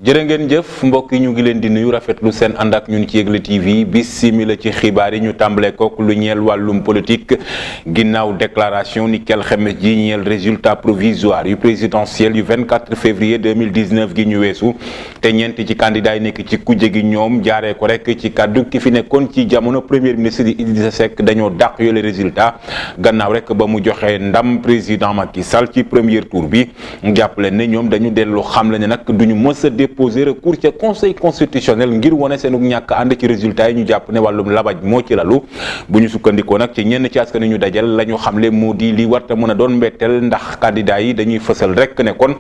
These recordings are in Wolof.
jërë ngeen jëf mbokk yi ñu ngi leen di nuyu rafetlu seen ànd ak ñun ci Yegle TV bis simila ci xibaar yi ñu tàmbalee kook lu ñeel wàllum politique ginnaaw déclaration ni kel xemes ji ñeel résultat provisoire yu présidentiel yu 24 février 2019 gi ñu weesu te ñeenti ci candidat yi nekk ci kujje gi ñoom jaaree ko rek ci kàddu ki fi nekkoon ci jamono premier ministre di Idrissa Seck dañoo dàq yooyu résultat gannaaw rek ba mu joxee ndam président Macky Sall ci premier tour bi jàppale ne ñoom dañu dellu xamle ne nag duñu mës a déposer recours ca conseil constitutionnel ngir wone seenu ñàkk ànd ci résultat yi ñu jàpp ne wàllum labaj moo ci lalu bu ñu sukkandikoo nag ci ñenn ci askan ñu dajal la ñu xamle moo di li warta mën a doon mbetteel ndax candidat yi dañuy fësal rek ne kon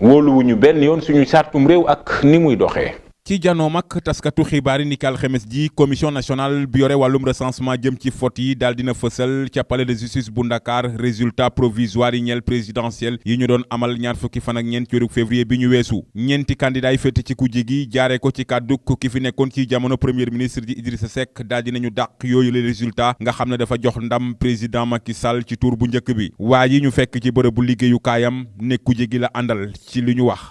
wóoluwuñu benn yoon suñu sartum réew ak ni muy doxee. ci janoom ak taskatu xibaar yi ni ki alxames ji commission nationale bi yore wàllum recensement jëm ci vote yi daal dina fësal ca palais de justice bu Ndakaar résultat provisoire yi ñeel présidentiel yi ñu doon amal ñaar fukki fan ak ñeent ci weeru février bi ñu weesu ñeenti candidat yi féete ci kujje gi jaaree ko ci kàddu ki fi nekkoon ci jamono premier ministre di Idrissa Seck daal dinañu dàq yooyu les résultats nga xam ne dafa jox ndam président Macky Sall ci tour bu njëkk bi waa yi ñu fekk ci bërëbu liggéeyukaayam ne kujje gi la àndal ci li ñu wax.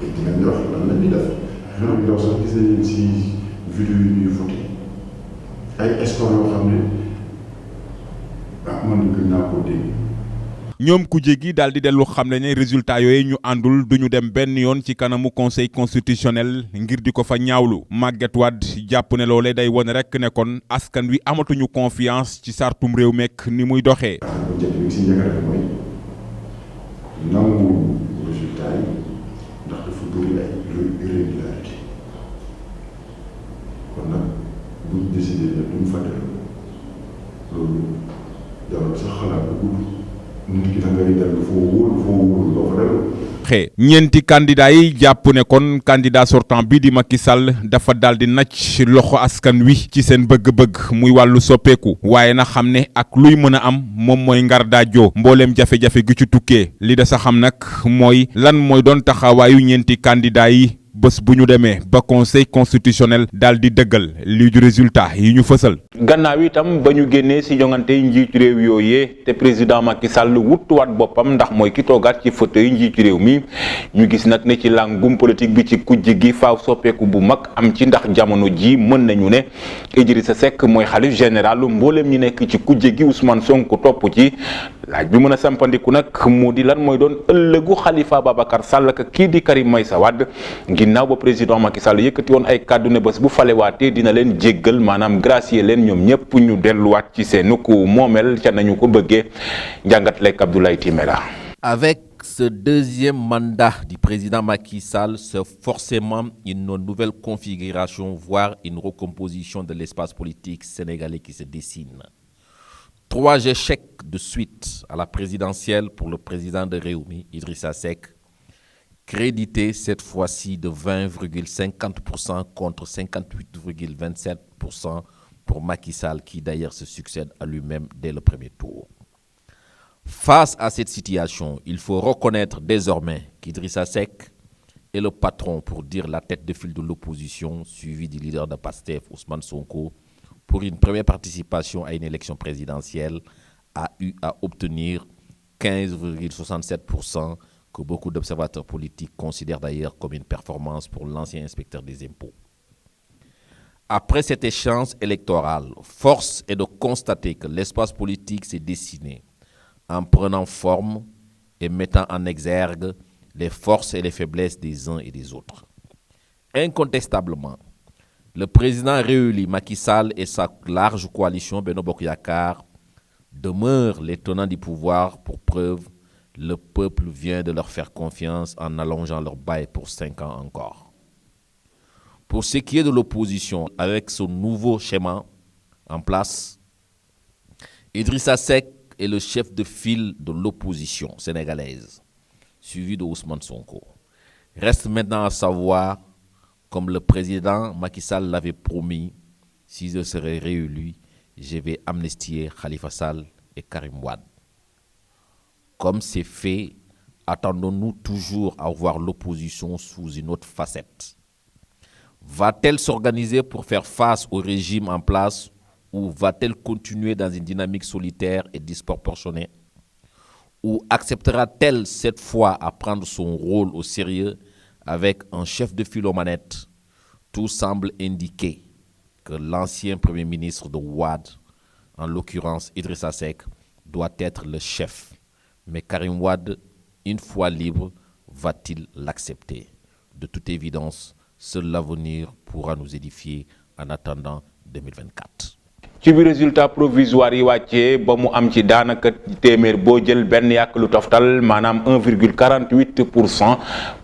dinañ wax lan la ñuy def ñoom yow sax gis nañu si vidéo yi ñuy voté ay escrocs yoo xam ne man gën naa koo dégg. ñoom kujje gi daal di dellu xam ne résultat yooyu ñu àndul duñu dem benn yoon ci kanamu conseil constitutionnel ngir di ko fa ñaawlu Maguette Wade jàpp ne loolee day wone rek ne kon askan wi amatuñu confiance ci sartum réew mekk ni muy doxee. bu njëkk bi si njëkk rek mooy nangu résultat yi. ndax dafa bëri ay irrégularité kon nag buñ décidé ne duñ fa dellu loolu jarul sax xalaat bu gudd nit ki da ngay dellu foo wóolu doo fa dellu. ñeenti candidat yi jàpp ne kon candidat sortant bi di Macky Sall dafa daal di nacc loxo askan wi ci seen bëgg-bëgg muy wàllu soppeeku waaye na xam ne ak luy mën a am moom mooy ngar daajoo mbooleem jafe-jafe gi ci tukkee li da sa xam nag mooy lan mooy doon taxawaayu ñeenti candidat yi bés bu ñu demee ba conseil constitutionnel daal di dëggal lii du résultat yi ñu fësal. gannaaw itam ba ñu génnee si jongante njiitu réew yooyee te président Macky Sall wuttuwaat boppam ndax mooy ki toogaat ci fauteuil njiitu réew mi ñu gis nag ne ci làngum politique bi ci kujje gi faaw soppeeku bu mag am ci ndax jamono ji mën nañu ne Idrissa Seck mooy xalif général mbooleem ñi nekk ci kujje gi Ousmane Sonko topp ci laaj bi mën a sampandiku nag moo di lan mooy doon ëllëgu Khalifa Babacar Sall ak kii di Karim Meïssa Wade ginnaaw ba président Macky Sall yëkkati woon ay kàddu ne bés bu falewaatee dina leen jéggal maanaam gracier leen ñoom ñëpp ñu delluwaat ci seenu ku moomel ca nañu ko bëggee njàngat lekk Abdoulaye Timéra. Avec ce deuxième mandat du président Macky Sall, c'est forcément une nouvelle configuration, voire une recomposition de l'espace politique sénégalais qui se dessine. 3 échecs de suite à la présidentielle pour le président de Rewmi, Idrissa Seck, crédité cette fois-ci de 20,50% contre 58,27% pour Macky Sall, qui d'ailleurs se succède à lui-même dès le premier tour. Face à cette situation, il faut reconnaître désormais qu'Idrissa Seck est le patron, pour dire la tête de file de l'opposition, suivi du leader de PASTEF, Ousmane Sonko, pour une première participation à une élection présidentielle, a eu à obtenir 15,67%, que beaucoup d'observateurs politiques considèrent d'ailleurs comme une performance pour l'ancien inspecteur des impôts. Après cette échéance électorale, force est de constater que l'espace politique s'est dessiné en prenant forme et mettant en exergue les forces et les faiblesses des uns et des autres. Incontestablement, le président réélu Macky Sall et sa large coalition Benno Bokk Yakaar demeurent les tenants du pouvoir. Pour preuve, le peuple vient de leur faire confiance en allongeant leur bail pour 5 ans encore. Pour ce qui est de l'opposition, avec ce nouveau schéma en place, Idrissa Seck est le chef de file de l'opposition sénégalaise, suivi de Ousmane Sonko. Reste maintenant à savoir, comme le président Macky Sall l'avait promis, si je serai réélu, je vais amnistier Khalifa Sall et Karim Wade. Comme c'est fait, attendons-nous toujours à voir l'opposition sous une autre facette. Va-t-elle s'organiser pour faire face au régime en place ou va-t-elle continuer dans une dynamique solitaire et disproportionnée? Ou acceptera-t-elle cette fois à prendre son rôle au sérieux Avec un chef de file aux manettes, tout semble indiquer que l'ancien Premier ministre de Wade, en l'occurrence Idrissa Seck, doit être le chef. Mais Karim Wade, une fois libre, va-t-il l'accepter? De toute évidence, seul l'avenir pourra nous édifier en attendant 2024. ci bi résultat provisoire yi wàccee ba mu am ci daanaka téeméer boo jël benn yàq lu toftal maanaam 1,48%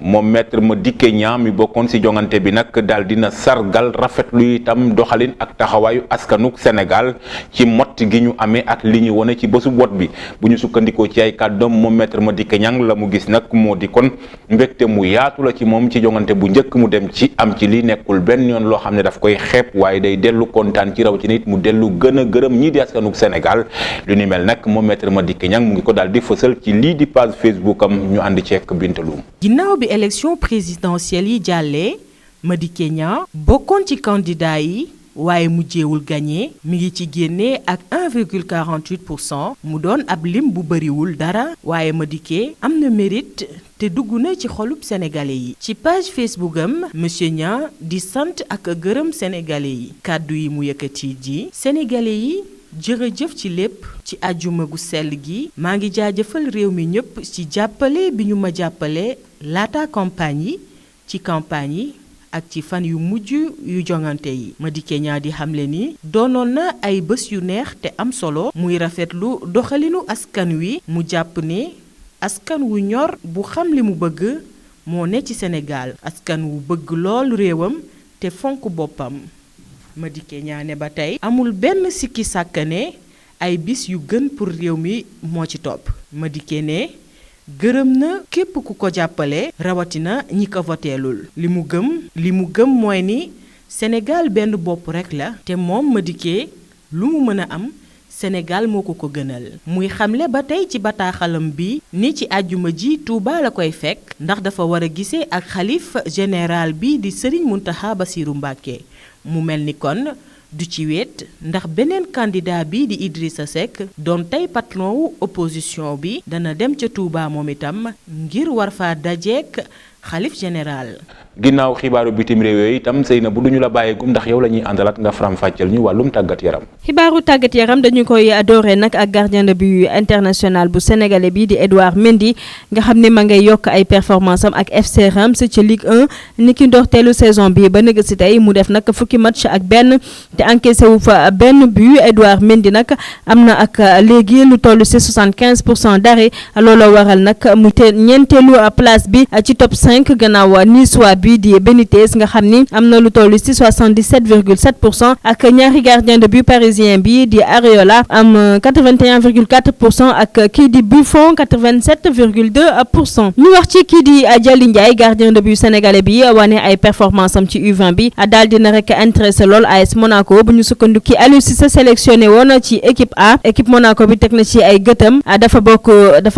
moom maître Madické Niang mi bokkoon ci jongante bi nag daal dina sargal rafetlu itam doxalin ak taxawaayu askanuk Sénégal ci mott gi ñu amee ak li ñu wone ci bésu wot bi bu ñu sukkandikoo ci ay kàddoom moom maître Madické Niang la mu gis nag moo di kon mbégte mu yaatu la ci moom ci jongante bu njëkk mu dem ci am ci li nekkul benn yoon loo xam ne daf koy xeeb waaye day dellu kontaan ci raw ci nit mu dellu gën a gërëm ñii di askanuk Sénégal lu ni mel nag moom maître Madické Niang mu ngi ko daal di fësal ci lii di page Facebook am ñu ànd ceek Bintalum. ginnaaw bi élection présidentielle yi jàllee Madické Niang bokkoon ci candidat yi waaye mujjeewul gagné mi ngi ci génnee ak 1,48% mu doon ab lim bu bariwul dara waaye Madické am na mérite te dugg na ci xolub sénégalais yi ci page Facebook am monsieur Niang di sant ak gërëm sénégalais yi kàddu yi mu yëkkati ji sénégalais yi jërëjëf ci lépp ci àjjuma gu sell gi maa ngi jaajëfal réew mi ñëpp ci jàppale bi ñu ma jàppale laata campagne yi ci campagne yi ak ci fan yu mujj yu jongante yi Madické Niang di xamle ni doonoon na ay bés yu neex te am solo muy rafetlu doxalinu askan wi mu jàpp ne askan wu ñor bu xam li mu bëgg moo ne ci Sénégal askan wu bëgg lool réewam te fonk boppam Madické Niang ne ba tey amul benn sikki sàkkane ay bis yu gën pour réew mi moo ci topp Madické ne gërëm na képp ku ko jàppale rawatina ñi ko voteelul li mu gëm mooy ni Sénégal benn bopp rekk la te moom Madické lu mu mën a am Sénégal moo ko gënal muy xamle ba tey ci bataaxalam bi ni ci àjjuma ji Touba la koy fekk ndax dafa war a gisee ak xalif général bi di Serigne Mountakha Bassirou Mbacké mu mel ni kon du ci wet ndax beneen candidat bi di Idrissa Seck doon tey patron wu opposition bi dana dem ca Touba moom itam ngir war fa dajeek xalif général. ginnaaw xibaaru bitim réew yooyu itam Seyna bu duñu la bàyyeegum ndax yow la ñuy àndalaat nga faram fàcceel ñu wàllum tàggat yaram. xibaaru tàggat yaram dañu koy dooree nag ak gardien de but international bu sénégalais bi di Edouard Mendy nga xam ne ma ngay yokk ay performance am ak FC Reims ci Ligue 1 niki ndorteelu saison bi ba nëgg si tey mu def nag fukki match ak benn te encaissé wu fa benn but Edouard Mendy nag am na ak léegi lu toll ci 75% d'arrêt looloo waral nag mu te ñeenteelu place bi ci top 5 gannaaw niçois bi di Benitez nga xam ni am na lu toll ci 77,7% ak ñaari gardien de but parisien bi di Areola am 81,4% ak kii di Buffon 87,2%. ñu wax ci kii di Dialy Ndiaye gardien de but sénégalais bi wane ay performance am ci U20 bi daal dina rek intéressé lool AS Monaco bu ñu sukkandiku Aliou Cissé sélectionné woon ci équipe A équipe Monaco bi teg na ci ay gëtam dafa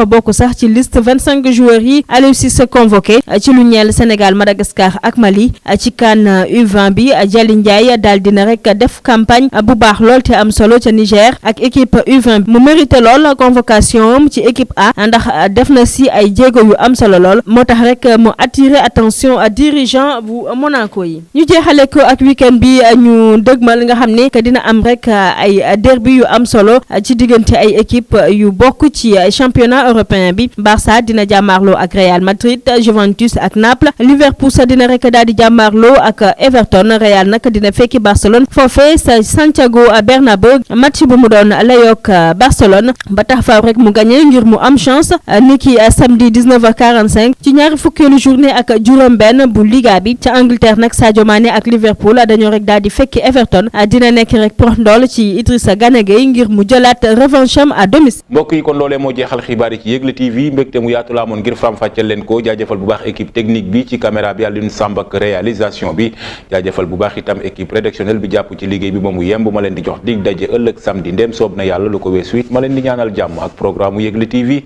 bokk sax ci liste 25 joueurs yi Aliou Cissé convoqué ci lu ñeel Sénégal Madagascar ak Mali ci CAN U20 bi Dialy Ndiaye daal dina rek def campagne bu baax lool te am solo ca Niger ak équipe U20 mu mérité lool convocation ci équipe A ndax def na si ay jéego yu am solo lool moo tax rek mu attiré attention dirigeant bu Monaco yi. ñu jeexale ko ak week-end bi ñu dëgmal nga xam ne que dina am rek ay derby yu am solo ci diggante ay équipe yu bokk ci championnat européen bi Barça dina jàmmaarloo ak Real Madrid Juventus ak Naples Liverpool sa dina rek daal di jàmmaarloo ak Everton Real nag dina fekki Barcelone foofee sa Santiago Bernabéu match bu mu doon layook Barcelone ba tax faaw rek mu gagné ngir mu am chance niki samedi 19h45 ci ñaari fukkeelu journée ak juróom-benn bu Liga bi ca Angleterre nag Sadio Mané ak Liverpool dañoo rek daal di fekki Everton dina nekk rek prox ndool ci Idrissa Gana Gueye ngir mu jëlaat revanche am à domicile. mbokk yi kon loolee moo jeexal xibaar yi ci Yegle TV mbégte mu yaatu laa moon ngir faram fàcceel leen ko jaajëfal bu baax équipe technique bi ci caméra bi Alioune Samb ak réalisation bi jaajëfal bu baax itam équipe rédactionnelle bi jàpp ci liggéey bi ba mu yemb ma leen di jox dig daje ëllëg samedi ndéem soob na yàlla lu ko weesu it ma leen di ñaanal jàmm ak programme Yegle TV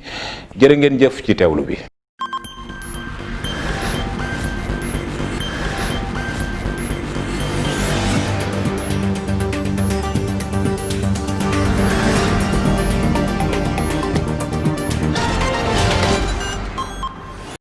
jërë ngeen jëf ci teewlu bi.